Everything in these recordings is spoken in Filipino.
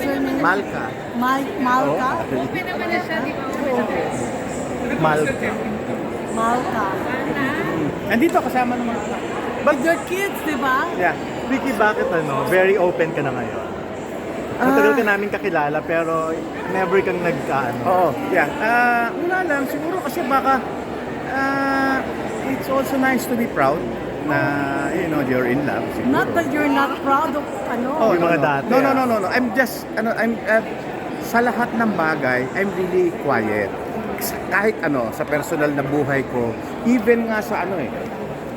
your name? Malka. Malka? Open naman na siya, di ba? Malka. Malka. Nandito kasama ng mga anak. With your kids, di ba? Yeah. Vicky, bakit very open ka na ngayon? Matagal ka namin kakilala pero never kang Oo, yeah. Wala lang, siguro kasi baka it's also nice to be proud na, you're in love. Siguro. Not that you're not proud of Oh, Yung mga dati, No. I'm just, sa lahat ng bagay, I'm really quiet. Kahit sa personal na buhay ko, even nga sa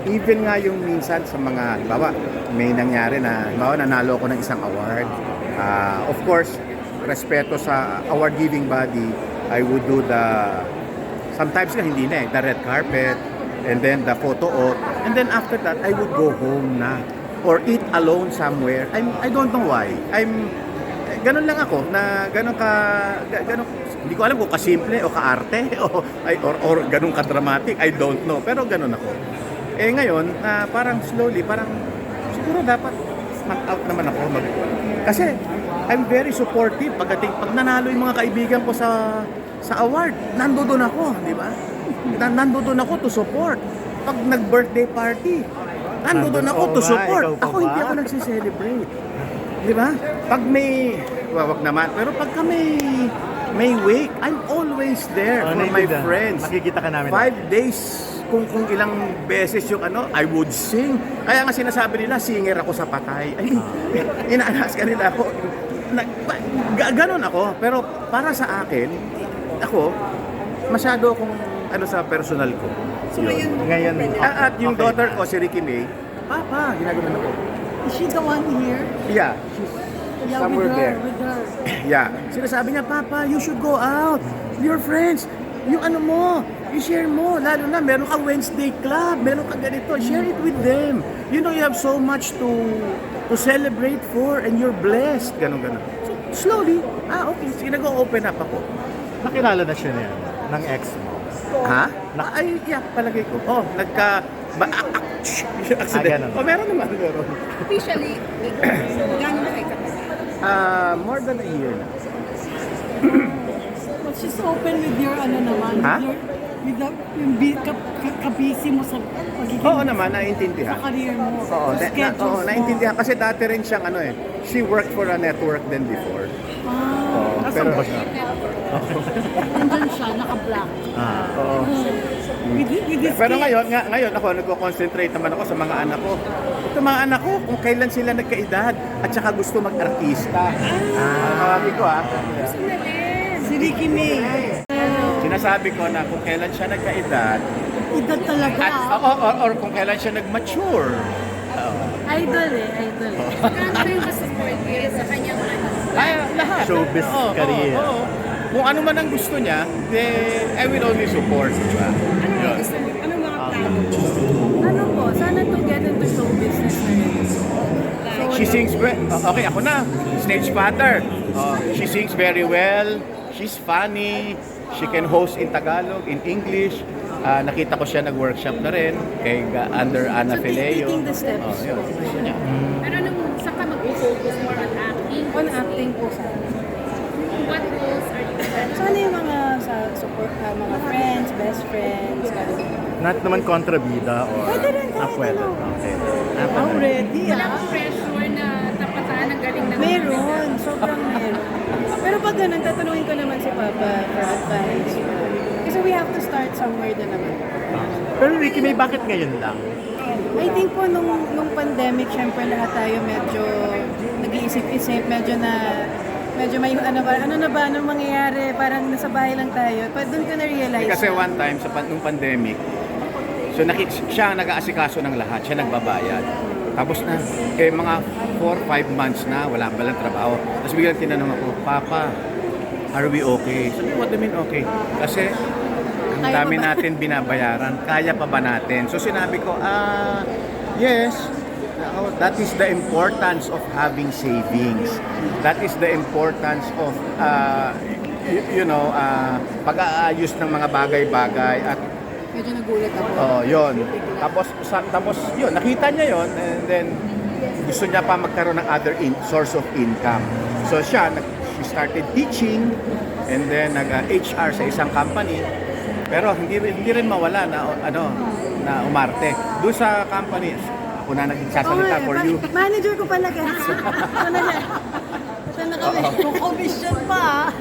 even nga yung minsan sa mga, halimbawa, may nangyari na, nanalo ko ng isang award. Of course, respeto sa award-giving body, I would do sometimes nga hindi na the red carpet, and then the photo op, and then after that, I would go home na, or eat alone somewhere. I don't know why. Ganun lang ako, na ganun, hindi ko alam kung kasimple o kaarte, or ganun ka-dramatic, I don't know, pero ganun ako. Ngayon, parang slowly, siguro dapat mag-out naman ako. Kasi, I'm very supportive pag nanalo yung mga kaibigan ko sa award, nandoon ako, di ba? Nandoon ako to support. Pag nag-birthday party, nandoon ako to support. Ako hindi ako nagse-celebrate. Di ba? Pag wag naman, pero pagka may wake, I'm always there for my friends. Makikita ka namin. 5 days, kung ilang beses yung I would sing. Kaya nga sinasabi nila, singer ako sa patay. Ay, inaalas ka nila ako. Ganon ako. Pero para sa akin, ako, masyado akong sa personal ko. So Ngayon, At yung okay. daughter ko, si Ricky May, Papa, ginaganon ako. Is she the one here? Yeah, she's Yeah, somewhere with her, there. with her. Yeah. Sinasabi niya, Papa, you should go out. Your friends, yung i-share mo. Lalo na, meron kang Wednesday club, meron kang ganito. Share it with them. You have so much to celebrate for and you're blessed. Ganon. So, slowly, okay, sige, nag-open up ako. nakilala na siya niya ng ex mo. Ha? Yeah, palagay ko. Accident. ganun. Meron naman. Officially, gano'n na kayo katagal? More than a year na. But she's open with your naman. Ha? With yung kabisi mo sa pagiging Oo naman, naiintindihan. sa career mo. Oo, sa schedules mo. naiintindihan. Kasi dati rin siyang she worked for a network then before. Ah, Nasaan ba siya? nandun siya, naka-black. Oo. With this Pero kid. ngayon ako, nagko-concentrate naman ako sa mga anak ko. Ito mga anak ko, kung kailan sila nagkaedad at saka gusto mag-artista. Sabi ko Si Ricky May. sinasabi ko na kung kailan siya nagkaedad Edad talaga. at, or kung kailan siya nag-mature. Idol idol. Gano'n rin ba support kayo sa kanyang Lahat. Showbiz career. Oo. Kung ano man ang gusto niya, I will only support. Diba? Yun. Anong mga plano mo? Ano po, sana to get into show business na rin. She sings okay, ako na. Stage patter. She sings very well. She's funny. She can host in Tagalog, in English. Nakita ko siya nag-workshop na rin kay under Ana So, Fileo. taking the steps. Yun. Pero saan ka mag-focus more on acting? On acting po sana. What roles are you planning? Sana yung mga sa support, mga friends, best friends, ganun. Not naman kontrabida or... Pwede rin, kahit pwede. ano. Okay. Already Wala kang pressure na tapatan ang galing ng Meron, sobrang meron. Pero pag ganun, tatanungin ko naman si Papa for advice. Kasi we have to start somewhere din naman. Pero Ricky May, bakit ngayon lang? I think po nung pandemic, syempre lahat tayo medyo nag-iisip-isip, medyo may ano na ba, anong mangyayari, parang nasa bahay lang tayo. Pero doon ko na-realize. Kasi one time sa nung pandemic, so siya ang nag-aasikaso ng lahat, siya nagbabayad. Tapos na, mga 4-5 months na, wala lang trabaho. Tapos biglang tinanong ako, Papa, are we okay? Sabi, what do you mean okay? Kasi ang Kaya dami pa ba? natin binabayaran, kaya pa ba natin? So sinabi ko, yes, that is the importance of having savings. That is the importance of, pag-aayos ng mga bagay-bagay at Medyo nagulat ako. yun. Tapos yun, nakita niya yun and then gusto niya pa magkaroon ng other source of income. So siya she started teaching and then nag-HR sa isang company. Pero hindi rin mawala na na umarte. Doon sa company, ako na nagsasalita for you. Manager ko pala guys. Ito na kami. Kung commission pa.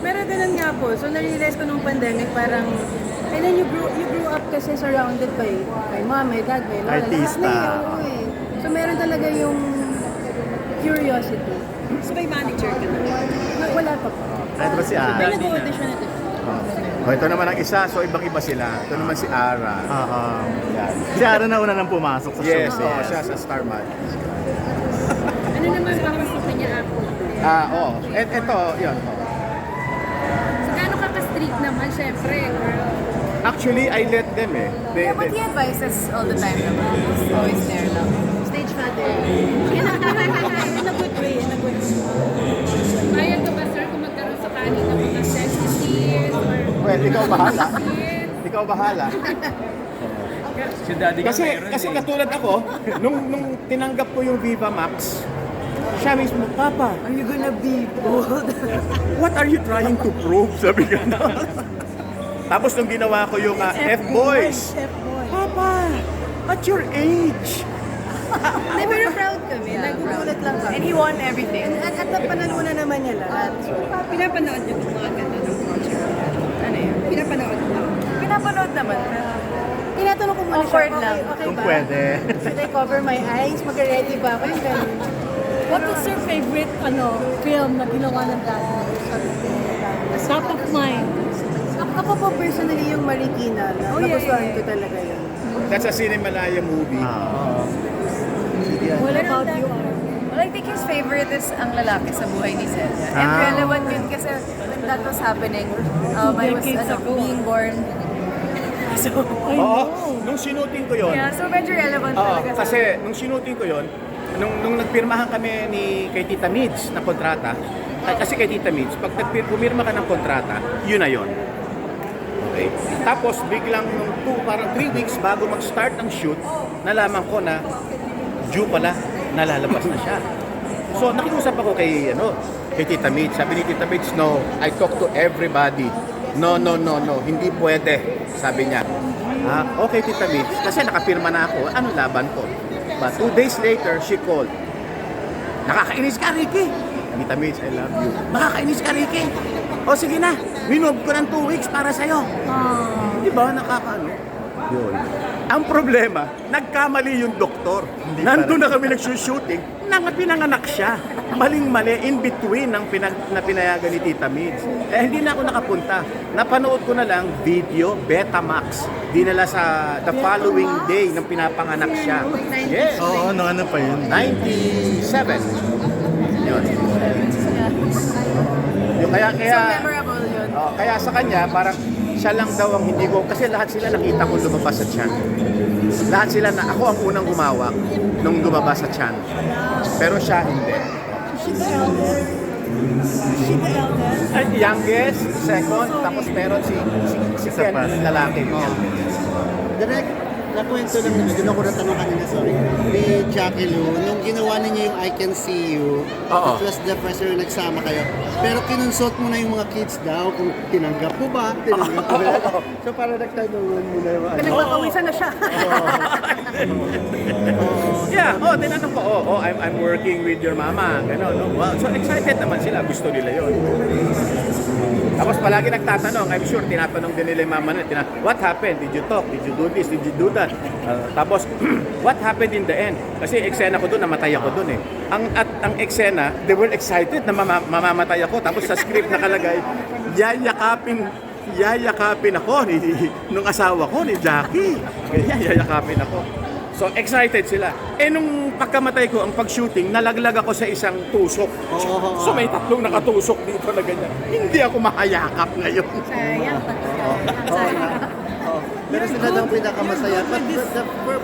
Pero ganun nga po. So na-realize ko nung pandemic parang and then you grew up kasi surrounded by mom, my dad, my lola. Artista. Lahat na yun, So meron talaga yung curiosity. So may manager ka na. Wala pa po. Ano ba si May Ara? nag-audition ito. Ito naman ang isa, so ibang-iba sila. Ito naman si Ara. Oo. Yan. Si Ara na una nang pumasok sa Yes, show. siya sa Star Mag. Ano naman parang sa kanya ako? Oo. Ito, yun. So gaano ka ka-strict naman, syempre, girl? Actually, I let them eh. Yeah, but he advises all the time naman. He's always there lang. Stage mother. In a good way, in a good way. Bayad ka ba, sir, kung magkaroon sa kanin ng mga sensitives or Well, ikaw bahala. kids? Ikaw bahala. Si daddy ka Kasi meron kasi eh. katulad ako, nung tinanggap ko yung Viva Max, siya mismo, Papa, Are you gonna be bold? what are you trying to prove? Sabi ka na. Tapos nung ginawa ko yung F-Boys, F-boy. Papa, at your age. Hindi, pero proud kami. Nagugulat lang kami. And he won everything. At napanalunan naman niya lahat. So, Pinapanood niyo yung mga ganda ng project. Ano yun? Pinapanood mo. Pinapanood naman. tinatanong ko muna Awkward siya, lang. okay Kung ba? pwede. Should I cover my eyes? Mag-ready ba ako? Yung ganun. What is your favorite film na ginawa ng dati? Top of mind. Ako po personally yung Marikina na nagustuhan ko talaga yun. That's a Cinemalaya movie. What about you? Well, I think his favorite is ang lalaki sa buhay ni Celia. And Ah. relevant yun kasi when that was happening, I was being born. So, Oo, nung sinuting ko yon. yeah, so medyo relevant Oo, talaga sa kasi nung sinuting ko yon, nung nagpirmahan kami kay Tita Mids na kontrata, kasi kay Tita Mids, pag pumirma ka ng kontrata, yun na yun. Okay. Tapos biglang parang 3 weeks bago mag-start ang shoot, nalaman ko na due pala, nalalabas na siya. So nakiusap ako kay Tita Mids. Sabi ni Tita Mids, no, I talk to everybody. No, hindi pwede. Sabi niya, okay Tita Mids, kasi nakapirma na ako, ano laban ko? But 2 days later, she called. Nakakainis ka, Ricky. Tita Mids, I love you. Nakakainis ka, Ricky. O sige na, minove ko ng 2 weeks para sa'yo. Di ba, nakakaano? Yun. Ang problema, nagkamali yung doktor. Nandun na kami nagsushooting, pinanganak siya. Maling-mali, in between ng pinayagan ni Tita Mids. Hindi na ako nakapunta. Napanood ko na lang video, Betamax. Dinala sa the following day nang pinapanganak siya. Yes. Oo, ano pa yun? 97. Yun. Yung kaya so memorable yun. kaya sa kanya parang siya lang daw ang hindi ko kasi lahat sila nakita ko lumabas sa tiyan. Lahat sila na ako ang unang gumawak nung lumabas sa tiyan. Pero siya hindi. Youngest, second, tapos meron si Ken, yung lalaki. Direct, nakwento lang naman, doon ako natanong kanina, sorry, ni Jackie Lou, nung ginawa ninyo yung I Can See You, Oo. it was the first time nagsama kayo, pero kinonsult mo na yung mga kids daw, kung tinanggap mo ba, tinanggap mo ba? So para nagtanungan mo na yung Nagpapawisan na siya. Yeah, tinanong ko, I'm working with your mama. Gano'n, no? Wow, so excited naman sila, gusto nila yon. Tapos palagi nagtatanong, I'm sure tinatanong din nila yung mama nila, what happened? Did you talk? Did you do this? Did you do that? Tapos, what happened in the end? Kasi eksena ko doon, namatay ako doon eh. Ang eksena, they were excited na mamamatay ako. Tapos sa script nakalagay, yayakapin ako nung asawa ko, ni Jackie. Ganyan, yayakapin ako. So excited sila. Nung pagkamatay ko, ang pag-shooting, nalaglag ako sa isang tusok. So may tatlong nakatusok dito na ganyan. Hindi ako mahayakap ngayon. Sayang. Pero sila daw pinakamasaya. But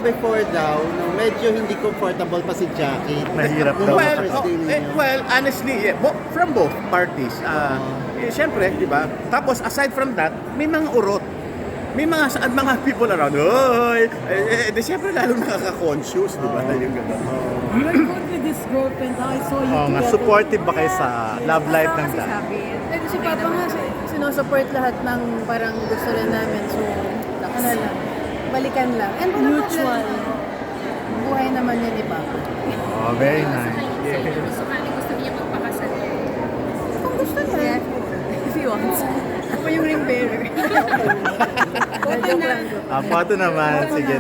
before daw, no, medyo hindi comfortable pa si Jackie. Mahirap Nung daw. mga first day ninyo. Well, honestly, from both parties. Siyempre, di ba? Tapos, aside from that, may mga urot. May mga people around. Oy! Siyempre, lalo nakaka-conscious, di ba? Yung gano'n. You're good with his girlfriend. I saw you Oo nga, together. supportive ba kayo sa love life ng Si dad? Sabi. Eh, si Papa nga, sinusupport lahat ng parang gusto rin namin. So, ano lang, balikan lang. And Mutual. buhay naman yun ni Papa. Oh, very nice. Kung sakali gusto niya magpakasal. Kung gusto niya, If he wants. ako yung ring bearer. Joke lang. Photo naman. Sige,